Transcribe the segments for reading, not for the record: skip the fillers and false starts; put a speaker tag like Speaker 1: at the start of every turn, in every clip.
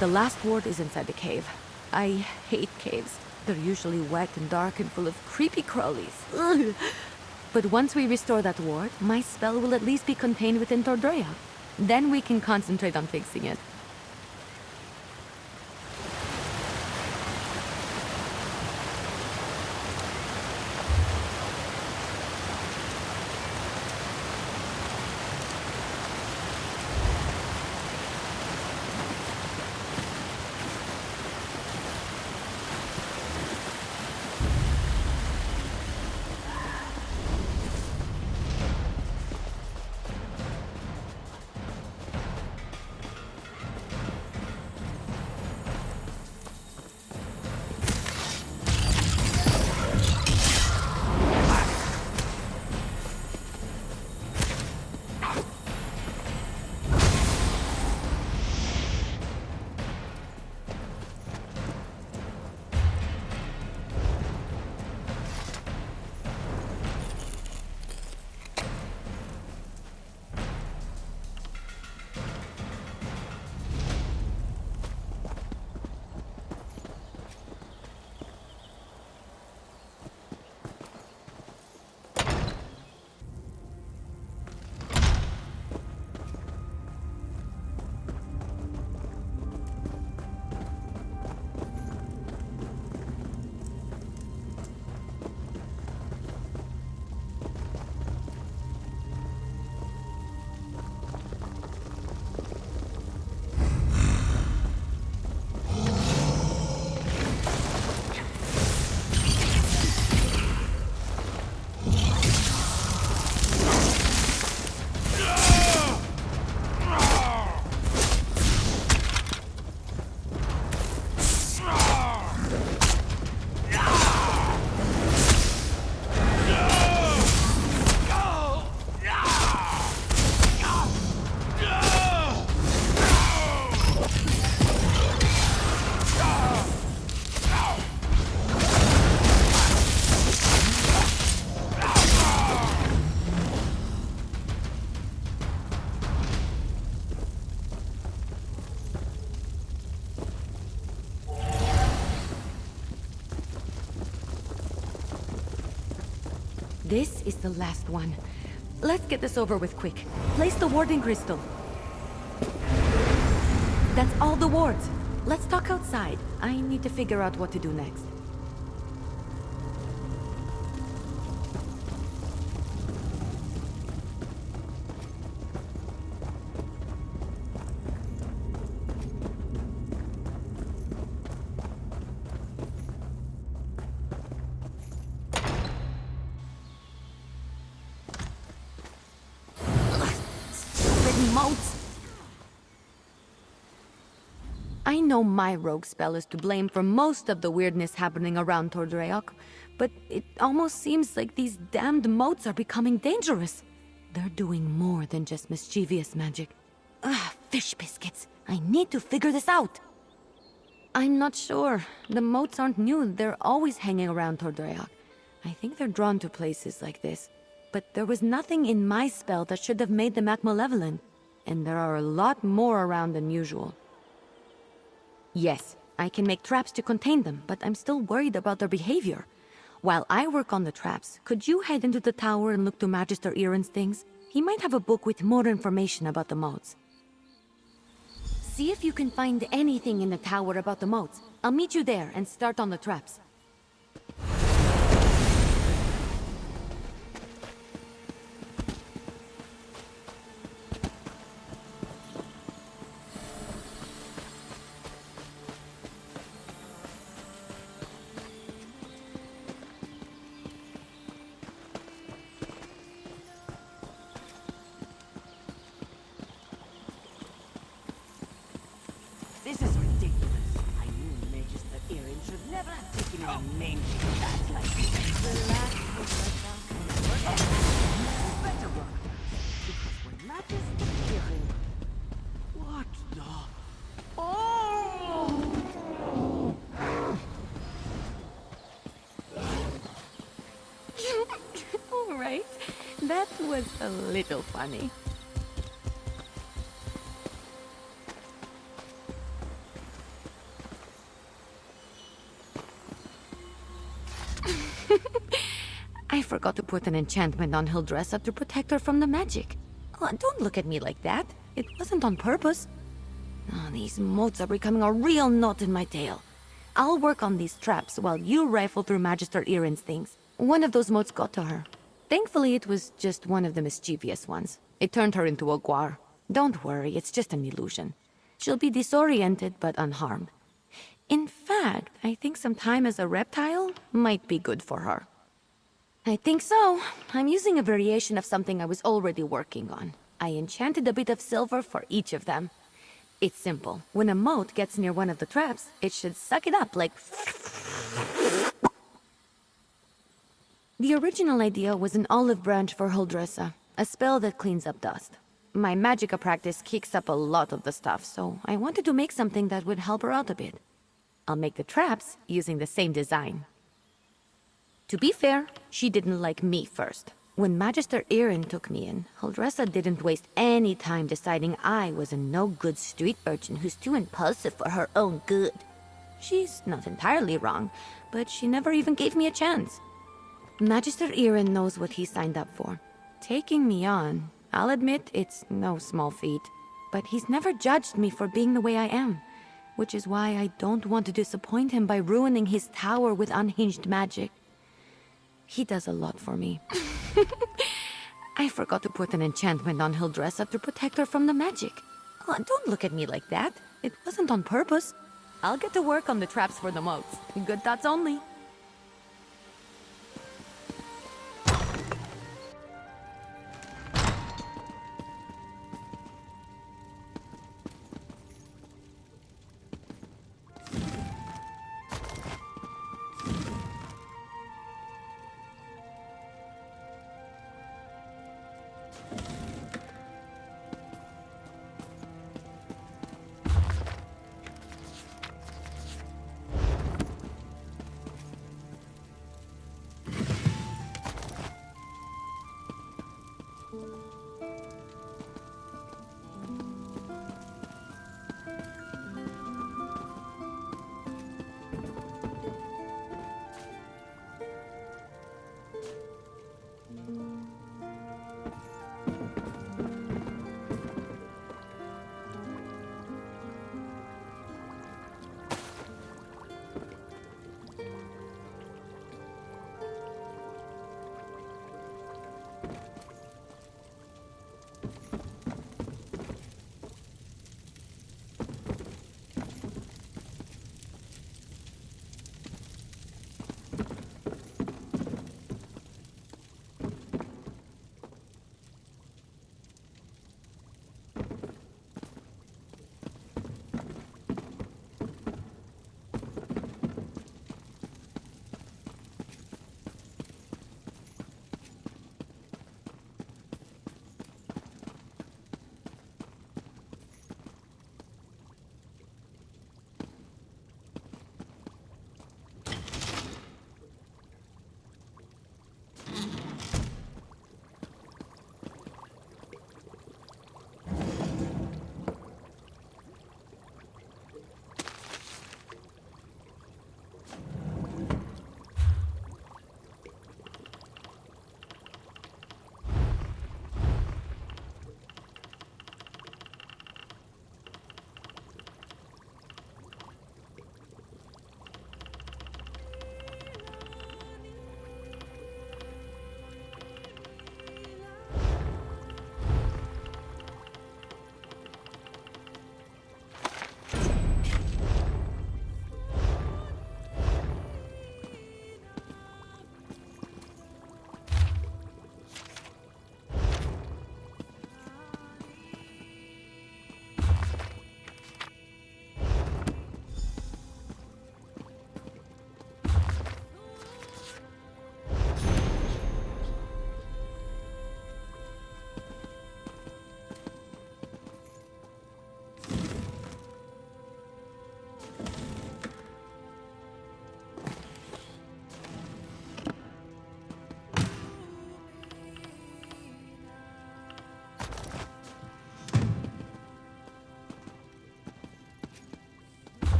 Speaker 1: The last ward is inside the cave. I hate caves. They're usually wet and dark and full of creepy crawlies. Ugh. But once we restore that ward, my spell will at least be contained within Tordrea. Then we can concentrate on fixing it. This is the last one. Let's get this over with quick. Place the warding crystal. That's all the wards. Let's talk outside. I need to figure out what to do next. I know my rogue spell is to blame for most of the weirdness happening around Tordreok, but it almost seems like these damned motes are becoming dangerous. They're doing more than just mischievous magic. Ugh, fish biscuits. I need to figure this out. I'm not sure. The motes aren't new. They're always hanging around Tordreok. I think they're drawn to places like this. But there was nothing in my spell that should have made them act malevolent. And there are a lot more around than usual. Yes, I can make traps to contain them, but I'm still worried about their behavior. While I work on the traps, could you head into the tower and look to Magister Iren's things? He might have a book with more information about the motes. See if you can find anything in the tower about the motes. I'll meet you there and start on the traps.
Speaker 2: This is ridiculous. I knew Magister Iren should never have taken a name that like this. The last better work. Because when Magister Iren... What the... Oh!
Speaker 1: All right, that was a little funny. I forgot to put an enchantment on Hildressa to protect her from the magic. Oh, don't look at me like that. It wasn't on purpose. Oh, these motes are becoming a real knot in my tail. I'll work on these traps while you rifle through Magister Irin's things. One of those motes got to her. Thankfully, it was just one of the mischievous ones. It turned her into a guar. Don't worry, it's just an illusion. She'll be disoriented but unharmed. In fact, I think some time as a reptile might be good for her. I think so. I'm using a variation of something I was already working on. I enchanted a bit of silver for each of them. It's simple. When a mote gets near one of the traps, it should suck it up like... The original idea was an olive branch for Hildressa, a spell that cleans up dust. My magicka practice kicks up a lot of the stuff, so I wanted to make something that would help her out a bit. I'll make the traps using the same design. To be fair, she didn't like me first. When Magister Irin took me in, Hildressa didn't waste any time deciding I was a no-good street urchin who's too impulsive for her own good. She's not entirely wrong, but she never even gave me a chance. Magister Irin knows what he signed up for. Taking me on, I'll admit it's no small feat, but he's never judged me for being the way I am, which is why I don't want to disappoint him by ruining his tower with unhinged magic. He does a lot for me. I forgot to put an enchantment on Hildressa to protect her from the magic. Oh, don't look at me like that. It wasn't on purpose. I'll get to work on the traps for the motes. Good thoughts only.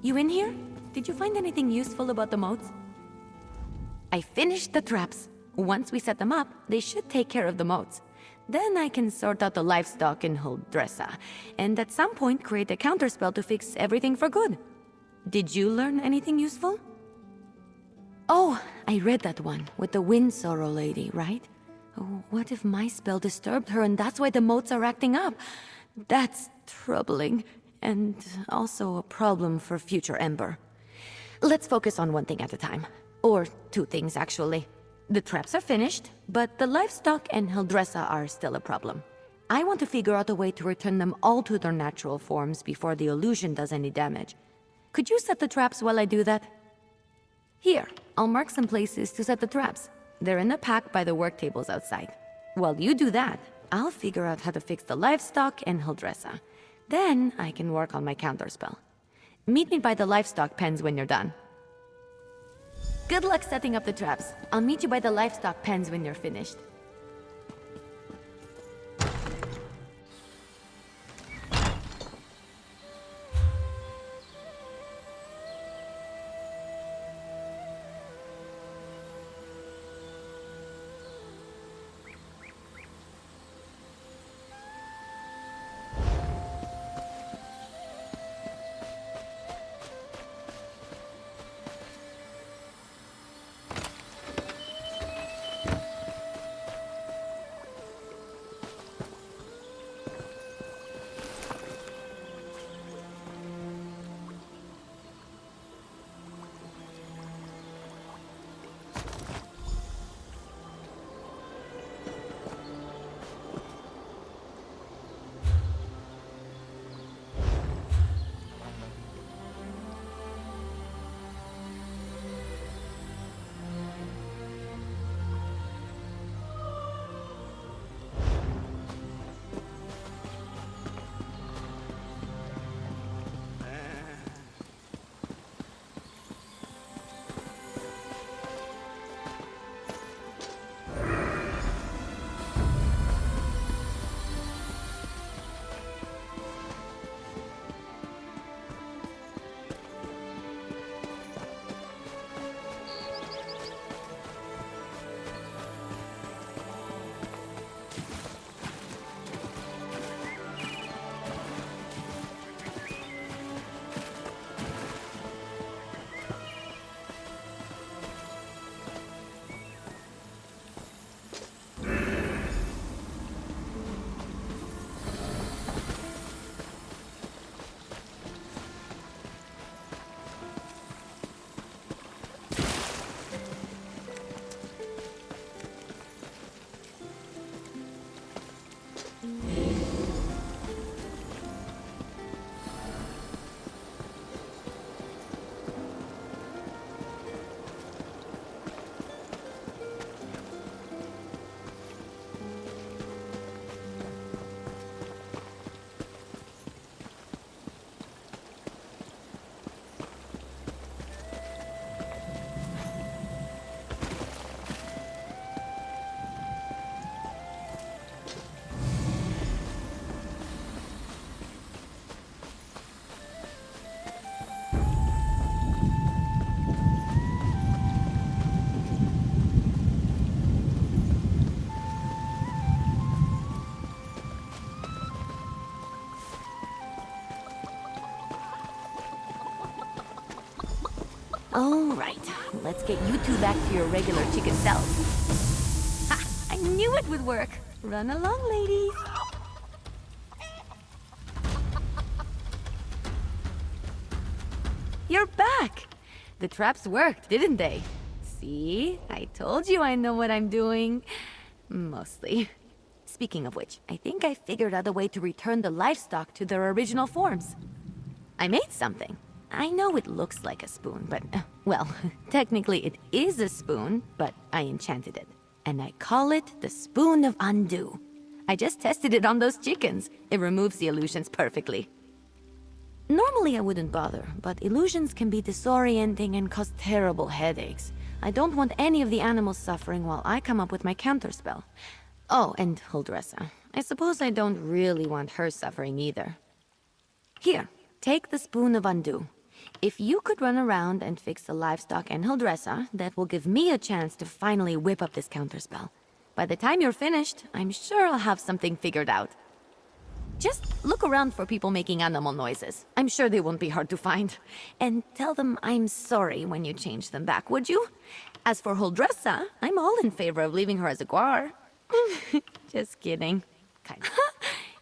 Speaker 1: You in here? Did you find anything useful about the moats? I finished the traps. Once we set them up, they should take care of the moats. Then I can sort out the livestock in Huldressa, and at some point create a counterspell to fix everything for good. Did you learn anything useful? Oh, I read that one, with the Wind Sorrow lady, right? Oh, what if my spell disturbed her and that's why the moats are acting up? That's troubling, and also a problem for future Ember. Let's focus on one thing at a time. Or two things, actually. The traps are finished, but the livestock and Hildressa are still a problem. I want to figure out a way to return them all to their natural forms before the illusion does any damage. Could you set the traps while I do that? Here, I'll mark some places to set the traps. They're in a pack by the work tables outside. While you do that, I'll figure out how to fix the livestock and Hildressa. Then I can work on my counterspell. Meet me by the livestock pens when you're done. Good luck setting up the traps. I'll meet you by the livestock pens when you're finished. All right, let's get you two back to your regular chicken selves. Ha! I knew it would work. Run along, ladies. You're back! The traps worked, didn't they? See? I told you I know what I'm doing. Mostly. Speaking of which, I think I figured out a way to return the livestock to their original forms. I made something. I know it looks like a spoon, but, well, technically it is a spoon, but I enchanted it. And I call it the Spoon of Undo. I just tested it on those chickens. It removes the illusions perfectly. Normally I wouldn't bother, but illusions can be disorienting and cause terrible headaches. I don't want any of the animals suffering while I come up with my counterspell. Oh, and Huldressa. I suppose I don't really want her suffering either. Here, take the Spoon of Undo. If you could run around and fix the livestock and Hildressa, that will give me a chance to finally whip up this counterspell. By the time you're finished, I'm sure I'll have something figured out. Just look around for people making animal noises. I'm sure they won't be hard to find. And tell them I'm sorry when you change them back, would you? As for Huldressa, I'm all in favor of leaving her as a guar. Just kidding. Kind of.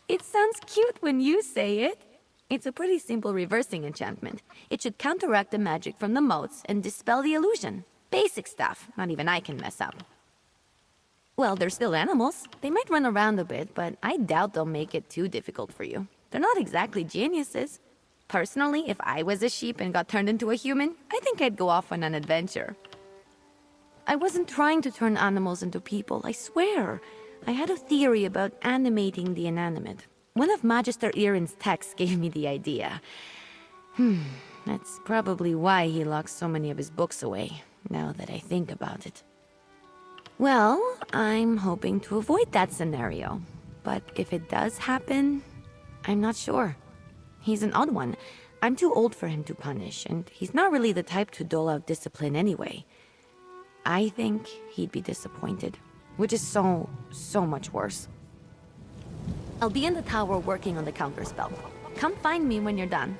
Speaker 1: It sounds cute when you say it. It's a pretty simple reversing enchantment. It should counteract the magic from the motes and dispel the illusion. Basic stuff, not even I can mess up. Well, they're still animals. They might run around a bit, but I doubt they'll make it too difficult for you. They're not exactly geniuses. Personally, if I was a sheep and got turned into a human, I think I'd go off on an adventure. I wasn't trying to turn animals into people, I swear. I had a theory about animating the inanimate. One of Magister Irin's texts gave me the idea. That's probably why he locks so many of his books away, now that I think about it. Well, I'm hoping to avoid that scenario. But if it does happen, I'm not sure. He's an odd one. I'm too old for him to punish, and he's not really the type to dole out discipline anyway. I think he'd be disappointed, which is so much worse. I'll be in the tower working on the counterspell. Come find me when you're done.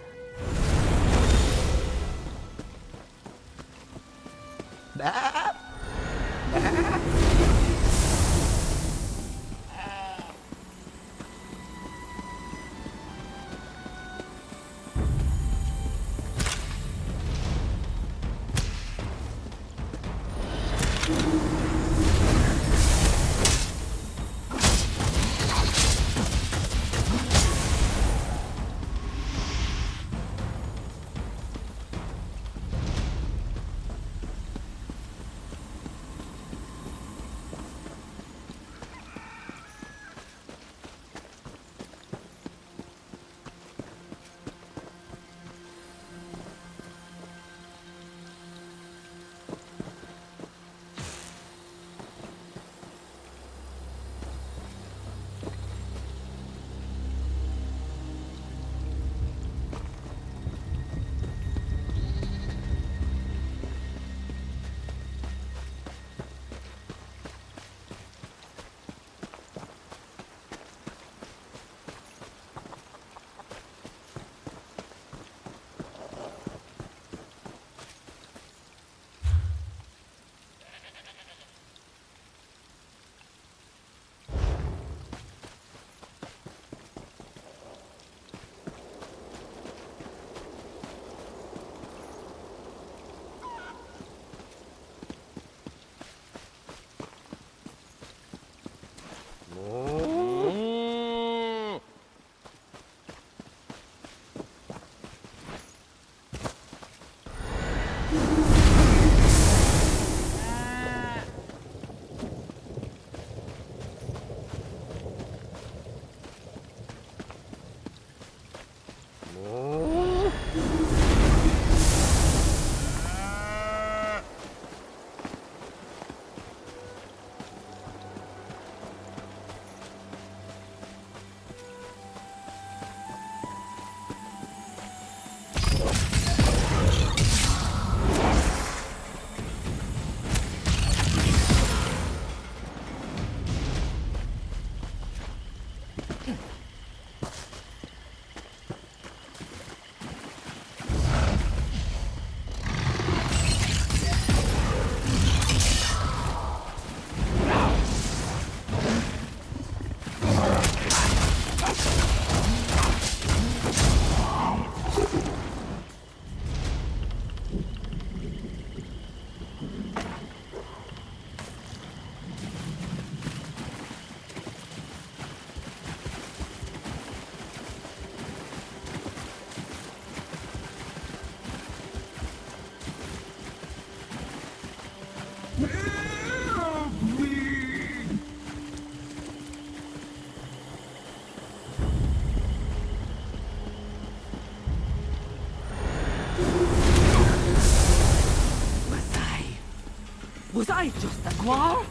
Speaker 2: Was I just a guar?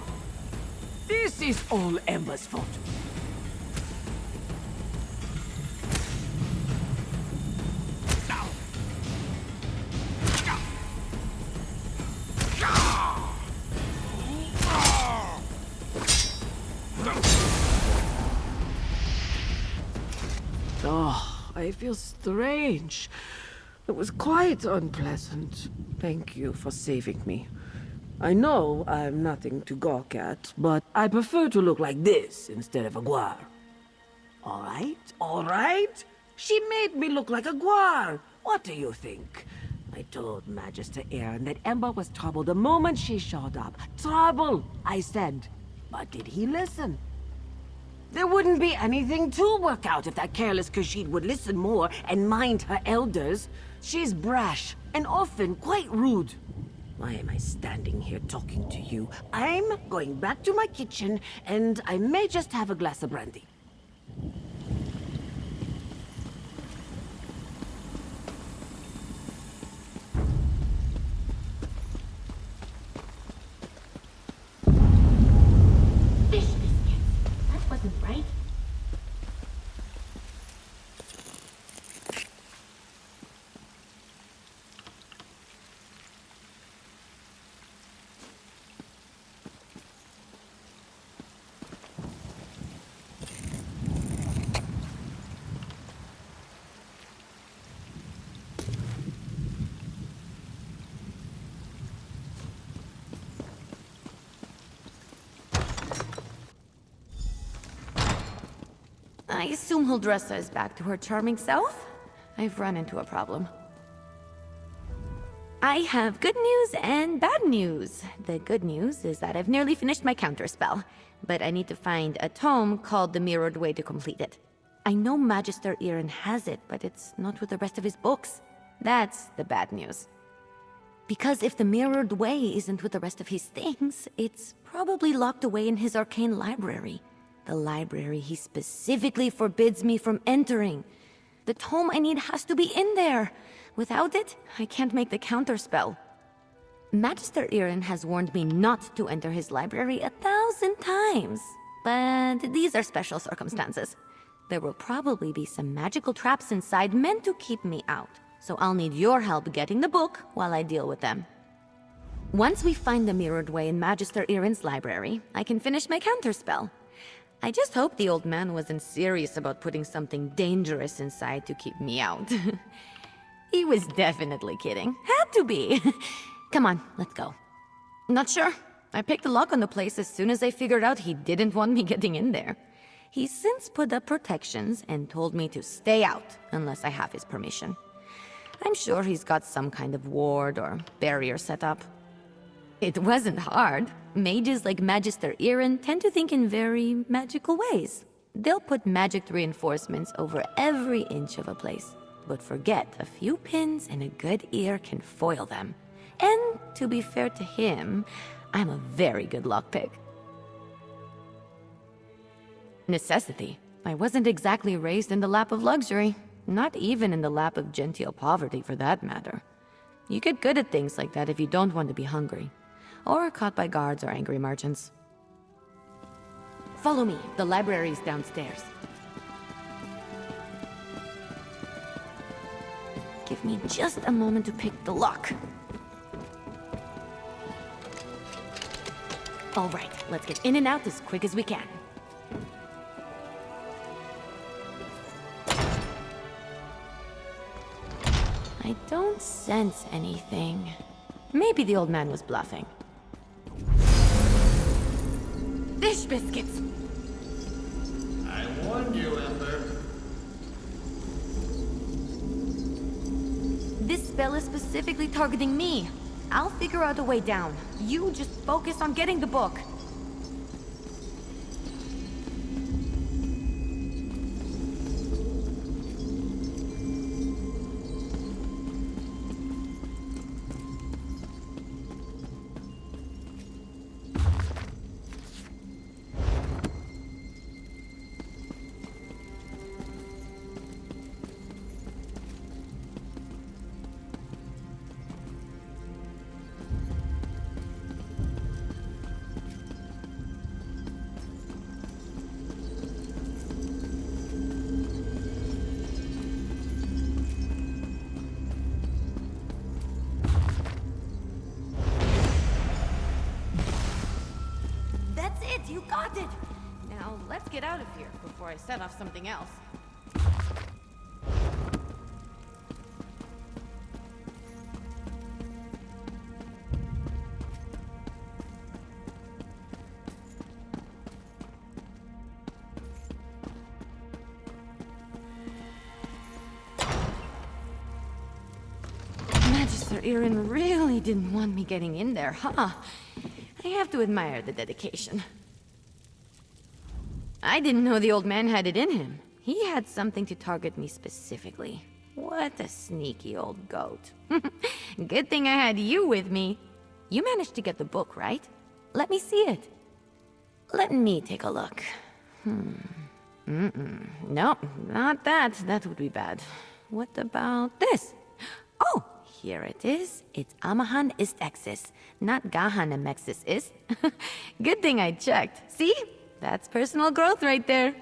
Speaker 2: This is all Emma's fault.
Speaker 3: I feel strange. It was quite unpleasant. Thank you for saving me. I know I'm nothing to gawk at, but I prefer to look like this instead of a guar. All right, all right. She made me look like a guar. What do you think? I told Magister Aaron that Ember was trouble the moment she showed up. Trouble, I said. But did he listen? There wouldn't be anything to work out if that careless Khajiit would listen more and mind her elders. She's brash and often quite rude. Why am I standing here talking to you? I'm going back to my kitchen, and I may just have a glass of brandy.
Speaker 2: Fish biscuits. That wasn't right.
Speaker 1: I assume Huldressa is back to her charming self? I've run into a problem. I have good news and bad news. The good news is that I've nearly finished my counterspell, but I need to find a tome called The Mirrored Way to complete it. I know Magister Aaron has it, but it's not with the rest of his books. That's the bad news. Because if the Mirrored Way isn't with the rest of his things, it's probably locked away in his arcane library. The library he specifically forbids me from entering. The tome I need has to be in there. Without it, I can't make the counterspell. Magister Aaron has warned me not to enter his library 1,000 times. But these are special circumstances. There will probably be some magical traps inside meant to keep me out. So I'll need your help getting the book while I deal with them. Once we find the Mirrored Way in Magister Aaron's library, I can finish my counterspell. I just hope the old man wasn't serious about putting something dangerous inside to keep me out. He was definitely kidding. Had to be. Come on, let's go. Not sure. I picked the lock on the place as soon as I figured out he didn't want me getting in there. He's since put up protections and told me to stay out unless I have his permission. I'm sure he's got some kind of ward or barrier set up. It wasn't hard. Mages like Magister Aaron tend to think in very magical ways. They'll put magic reinforcements over every inch of a place, but forget a few pins and a good ear can foil them. And to be fair to him, I'm a very good lockpick. Necessity. I wasn't exactly raised in the lap of luxury, not even in the lap of genteel poverty for that matter. You get good at things like that if you don't want to be hungry, or caught by guards or angry merchants. Follow me, the library's downstairs. Give me just a moment to pick the lock. All right, let's get in and out as quick as we can. I don't sense anything. Maybe the old man was bluffing. Fish biscuits!
Speaker 4: I warned you, Ember.
Speaker 1: This spell is specifically targeting me. I'll figure out a way down. You just focus on getting the book. You got it! Now, let's get out of here before I set off something else. Irin really didn't want me getting in there, huh? I have to admire the dedication. I didn't know the old man had it in him. He had something to target me specifically. What a sneaky old goat. Good thing I had you with me. You managed to get the book, right? Let me see it. Let me take a look. Nope, not that. That would be bad. What about this? Oh, here it is. It's Amahan ist Exis, not Gahan Amexis is. Good thing I checked. See? That's personal growth right there.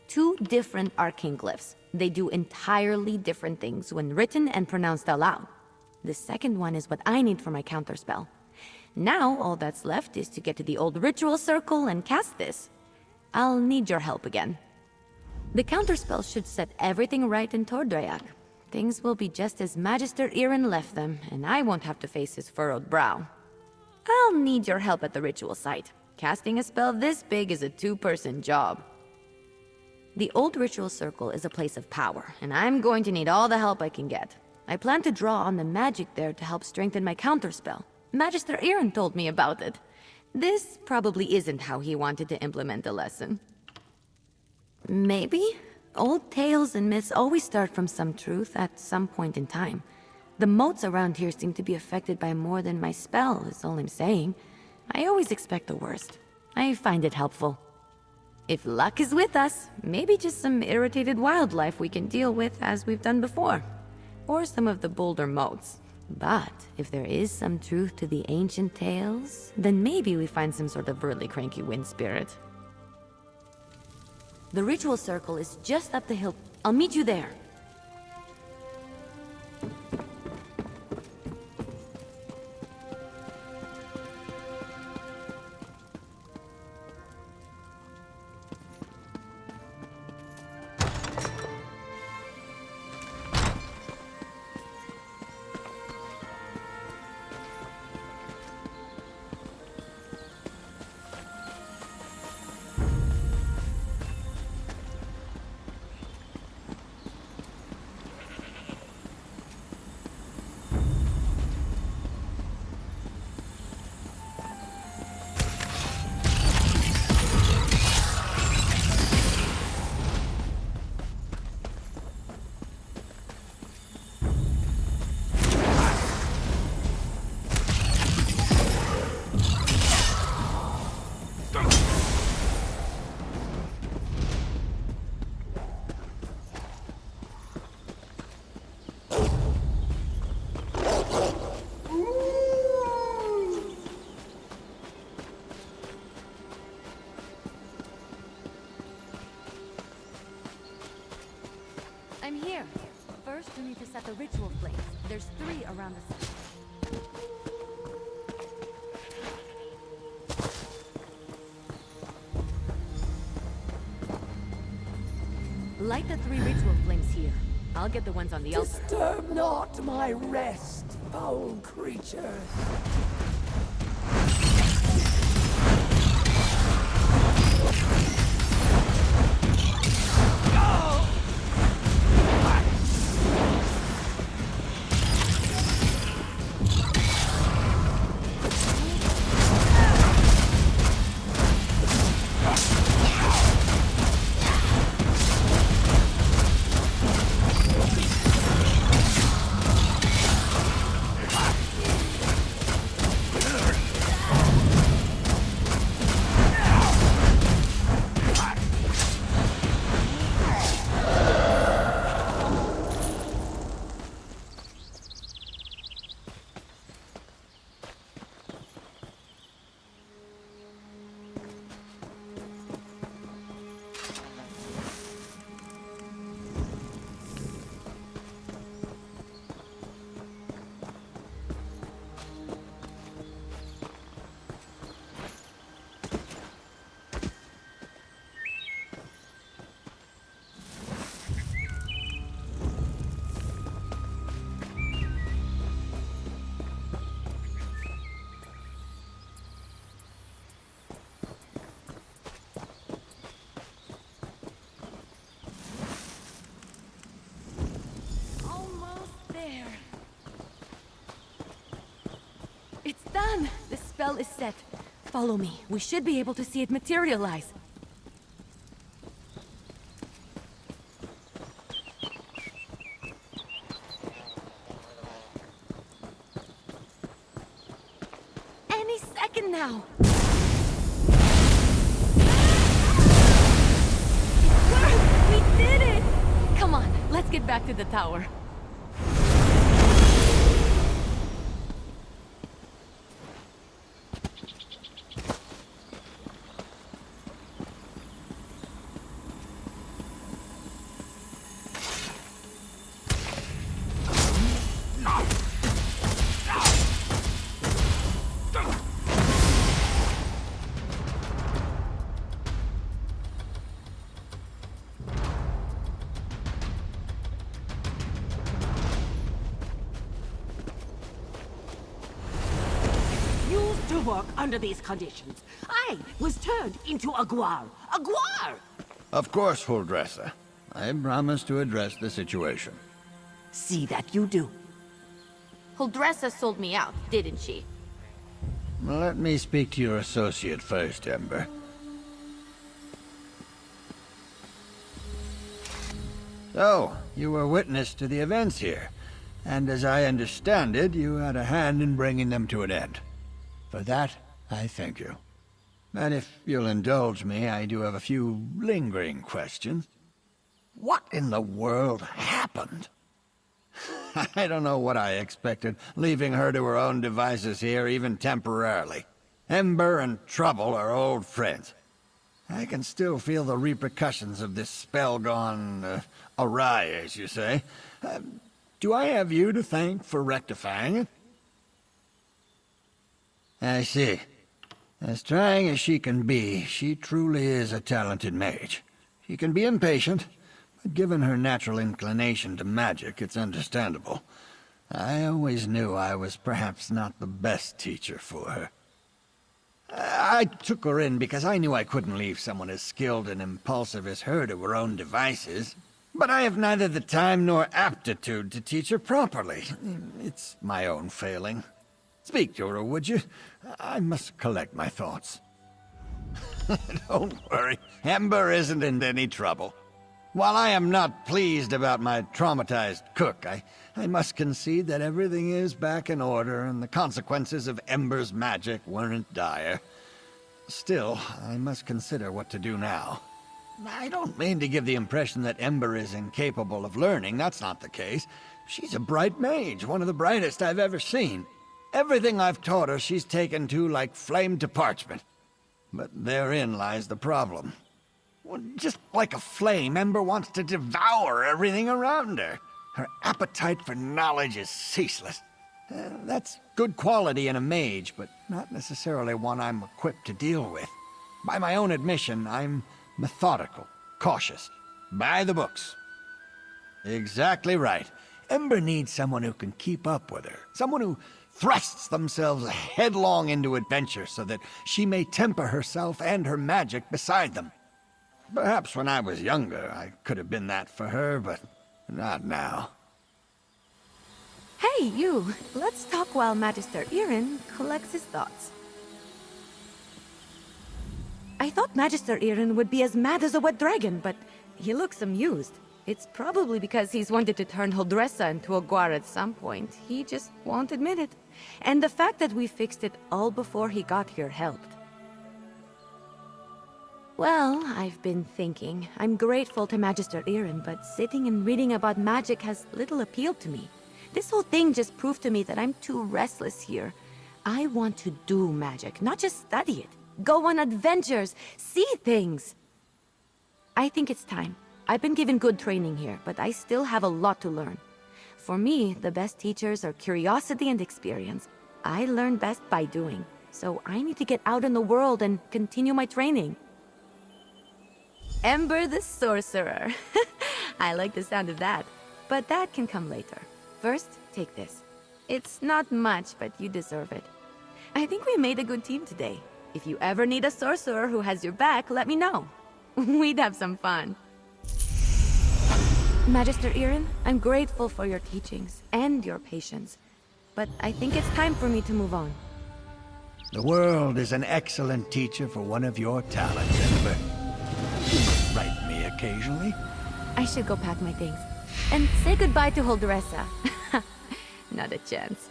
Speaker 1: 2 different arcane glyphs. They do entirely different things when written and pronounced aloud. The second one is what I need for my counterspell. Now, all that's left is to get to the old ritual circle and cast this. I'll need your help again. The counterspell should set everything right in Tordreyak. Things will be just as Magister Irin left them, and I won't have to face his furrowed brow. I'll need your help at the ritual site. Casting a spell this big is a 2-person job. The old ritual circle is a place of power, and I'm going to need all the help I can get. I plan to draw on the magic there to help strengthen my counterspell. Magister Irin told me about it. This probably isn't how he wanted to implement the lesson. Maybe? Old tales and myths always start from some truth at some point in time. The moats around here seem to be affected by more than my spell, is all I'm saying. I always expect the worst. I find it helpful. If luck is with us, maybe just some irritated wildlife we can deal with as we've done before. Or some of the bolder moats. But if there is some truth to the ancient tales, then maybe we find some sort of really cranky wind spirit. The ritual circle is just up the hill. I'll meet you there. I'm here. First, we need to set the ritual flames. There's 3 around the site. Light the 3 ritual flames here. I'll get the ones on the altar.
Speaker 5: Disturb not my rest, foul creature.
Speaker 1: spell is set. Follow me. We should be able to see it materialize. Any second now. It worked! We did it! Come on, let's get back to the tower.
Speaker 2: Used to work under these conditions. I was turned into a guar. A guar!
Speaker 4: Of course, Huldressa. I promise to address the situation.
Speaker 2: See that you do.
Speaker 1: Huldressa sold me out, didn't she?
Speaker 4: Let me speak to your associate first, Ember. So, you were witness to the events here, and as I understand it, you had a hand in bringing them to an end. For that, I thank you. And if you'll indulge me, I do have a few lingering questions. What in the world happened? I don't know what I expected, leaving her to her own devices here, even temporarily. Ember and Trouble are old friends. I can still feel the repercussions of this spell gone awry, as you say. Do I have you to thank for rectifying it? I see. As trying as she can be, she truly is a talented mage. She can be impatient, but given her natural inclination to magic, it's understandable. I always knew I was perhaps not the best teacher for her. I took her in because I knew I couldn't leave someone as skilled and impulsive as her to her own devices. But I have neither the time nor aptitude to teach her properly. It's my own failing. Speak to her, would you? I must collect my thoughts. Don't worry, Ember isn't in any trouble. While I am not pleased about my traumatized cook, I must concede that everything is back in order and the consequences of Ember's magic weren't dire. Still, I must consider what to do now. I don't mean to give the impression that Ember is incapable of learning. That's not the case. She's a bright mage, one of the brightest I've ever seen. Everything I've taught her she's taken to like flame to parchment. But therein lies the problem. Well, just like a flame, Ember wants to devour everything around her. Her appetite for knowledge is ceaseless. That's good quality in a mage, but not necessarily one I'm equipped to deal with. By my own admission, I'm methodical, cautious, by the books. Exactly right. Ember needs someone who can keep up with her. Someone who thrusts themselves headlong into adventure so that she may temper herself and her magic beside them. Perhaps when I was younger, I could have been that for her, but not now.
Speaker 1: Hey, you! Let's talk while Magister Irin collects his thoughts. I thought Magister Irin would be as mad as a wet dragon, but he looks amused. It's probably because he's wanted to turn Huldressa into a guar at some point. He just won't admit it. And the fact that we fixed it all before he got here helped. Well, I've been thinking. I'm grateful to Magister Irin, but sitting and reading about magic has little appeal to me. This whole thing just proved to me that I'm too restless here. I want to do magic, not just study it. Go on adventures, see things. I think it's time. I've been given good training here, but I still have a lot to learn. For me, the best teachers are curiosity and experience. I learn best by doing, so I need to get out in the world and continue my training. Ember the Sorcerer. I like the sound of that, but that can come later. First, take this. It's not much, but you deserve it. I think we made a good team today. If you ever need a sorcerer who has your back, let me know. We'd have some fun. Magister Irin, I'm grateful for your teachings and your patience, but I think it's time for me to move on.
Speaker 4: The world is an excellent teacher for one of your talents, Ember. Write me occasionally.
Speaker 1: I should go pack my things. And say goodbye to Holdressa. Not a chance.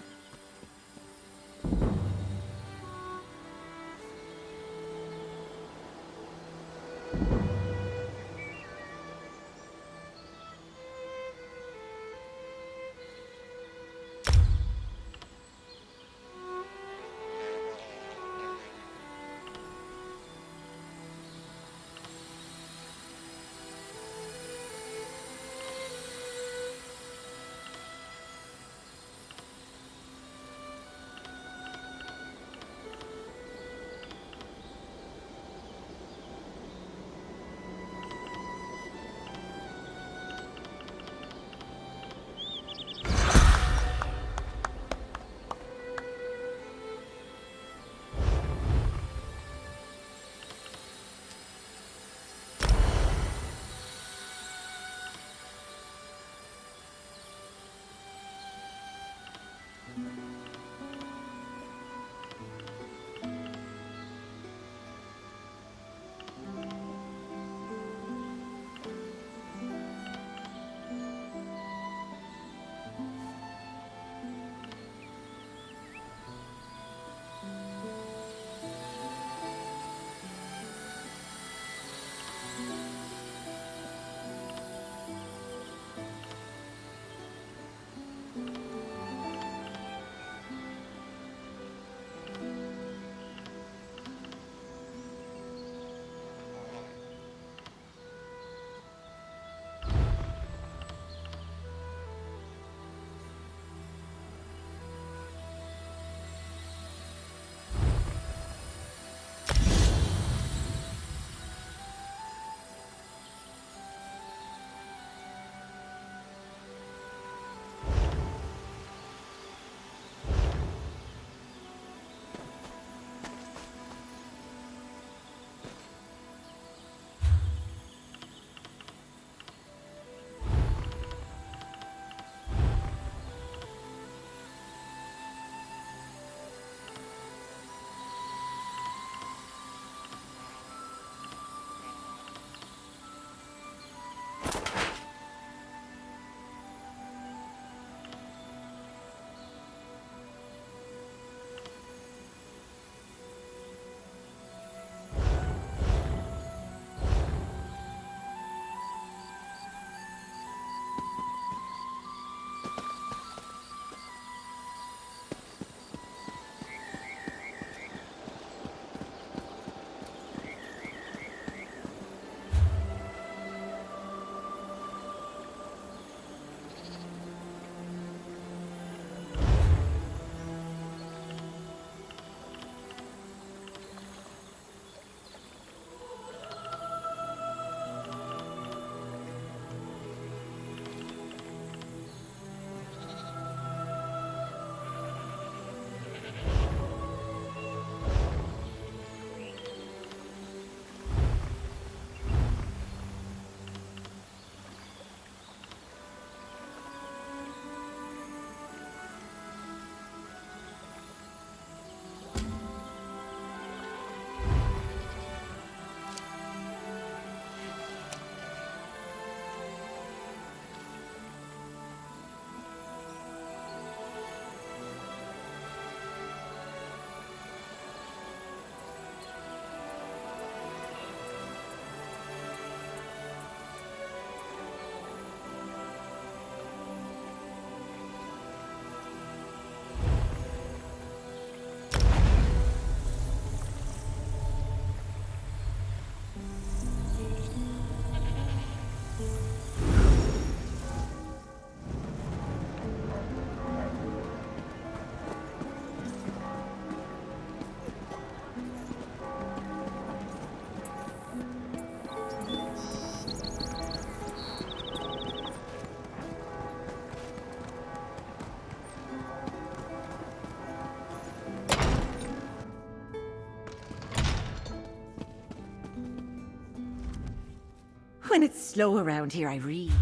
Speaker 2: When it's slow around here, I read.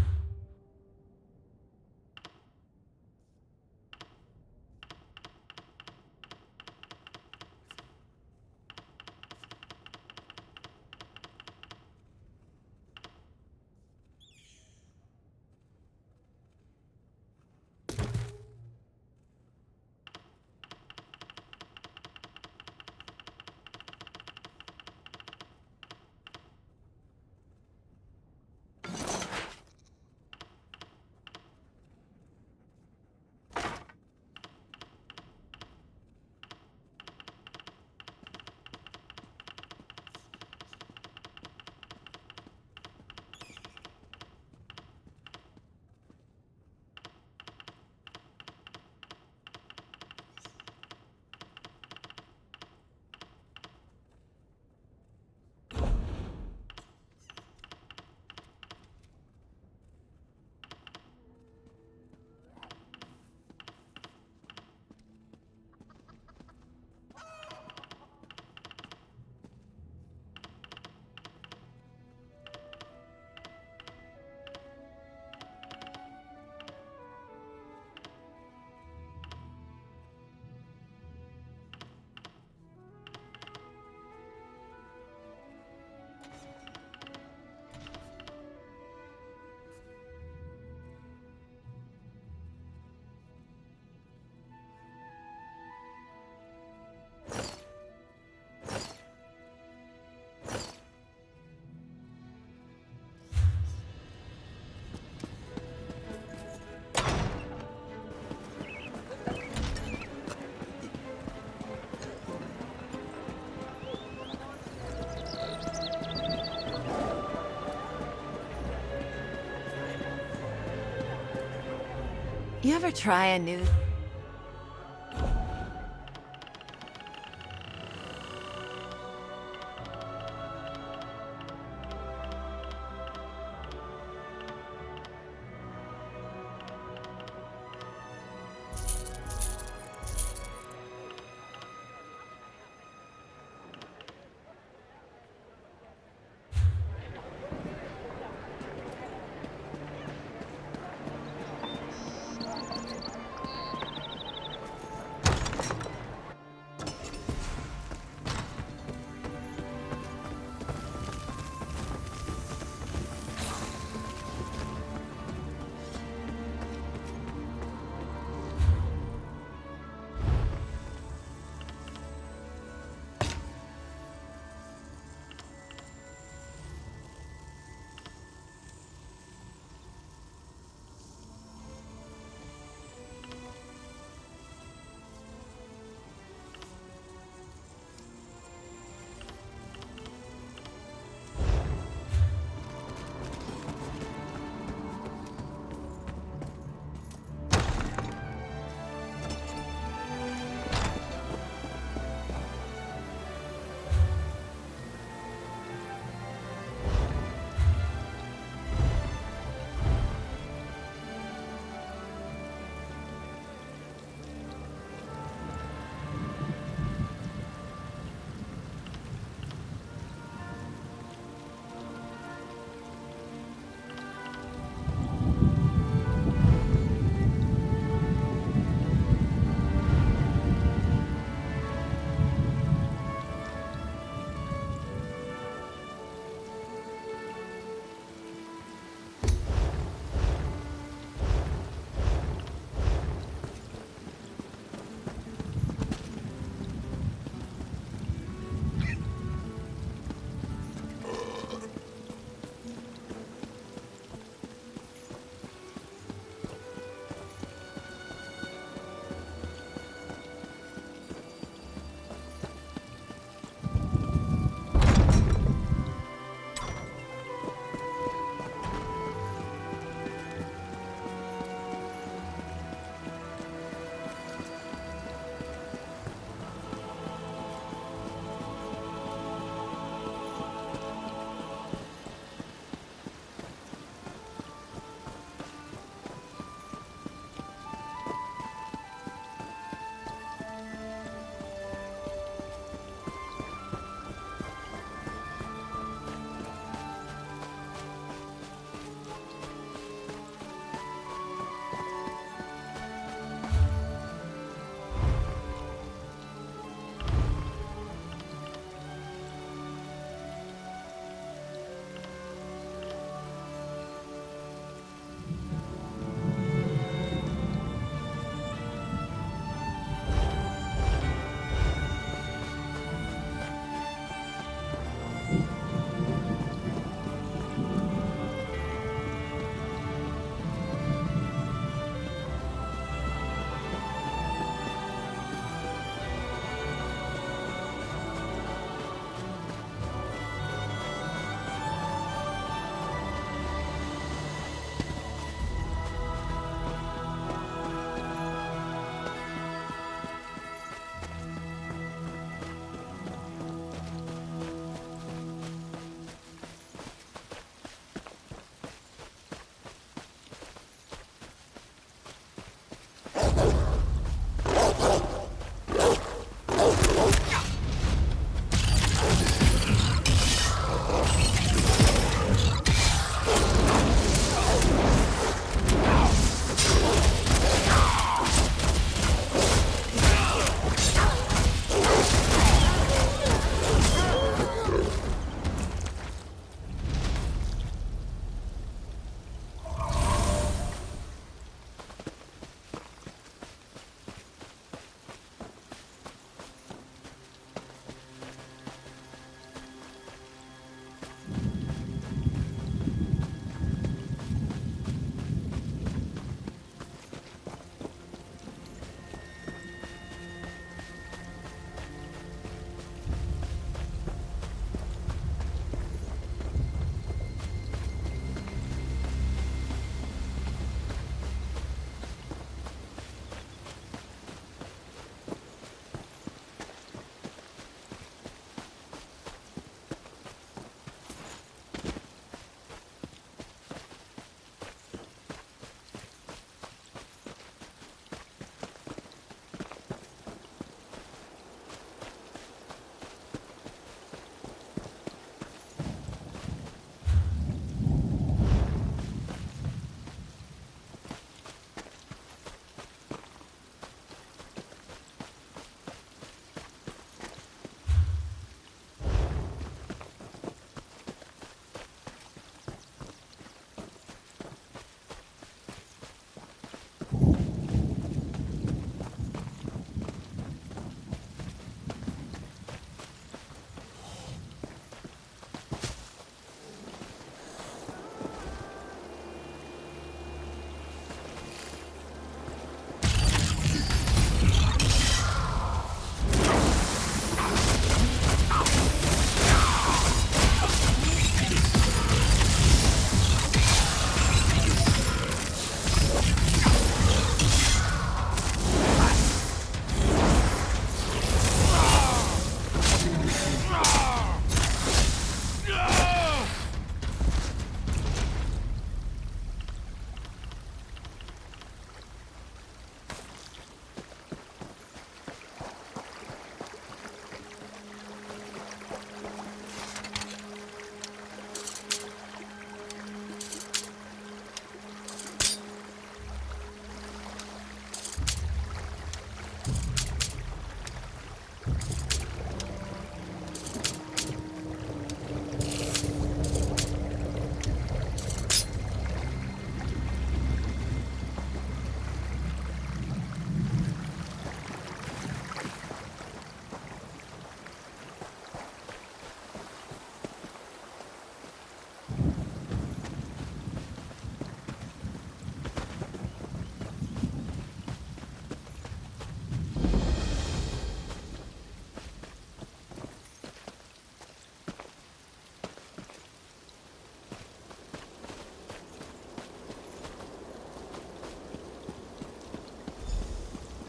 Speaker 6: You ever try a new...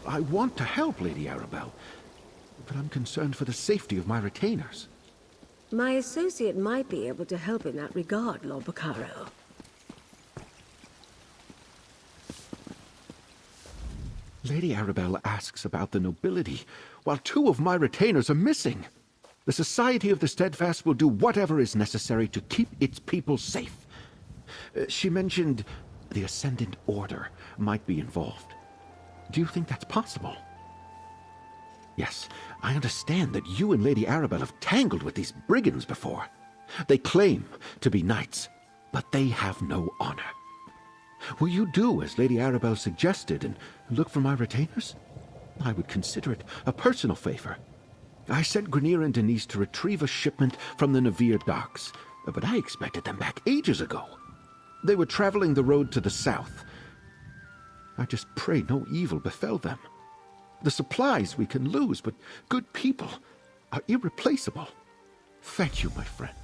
Speaker 6: I want to help Lady Arabelle, but I'm concerned for the safety of my retainers.
Speaker 7: My associate might be able to help in that regard, Lord Bacaro.
Speaker 6: Lady Arabelle asks about the nobility, while 2 of my retainers are missing. The Society of the Steadfast will do whatever is necessary to keep its people safe. She mentioned the Ascendant Order might be involved. Do you think that's possible? Yes, I understand that you and Lady Arabelle have tangled with these brigands before. They claim to be knights, but they have no honor. Will you do as Lady Arabelle suggested and look for my retainers? I would consider it a personal favor. I sent Grenier and Denise to retrieve a shipment from the Navir docks, but I expected them back ages ago. They were traveling the road to the south. I just pray no evil befell them. The supplies we can lose, but good people are irreplaceable. Thank you, my friend.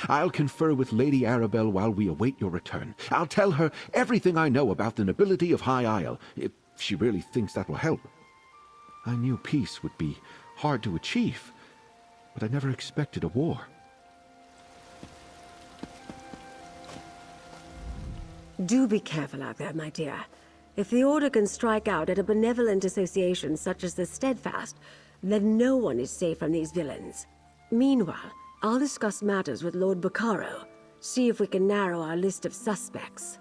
Speaker 6: I'll confer with Lady Arabelle while we await your return. I'll tell her everything I know about the nobility of High Isle, if she really thinks that will help. I knew peace would be hard to achieve, but I never expected a war.
Speaker 7: Do be careful out there, my dear. If the Order can strike out at a benevolent association such as the Steadfast, then no one is safe from these villains. Meanwhile, I'll discuss matters with Lord Bacaro, see if we can narrow our list of suspects.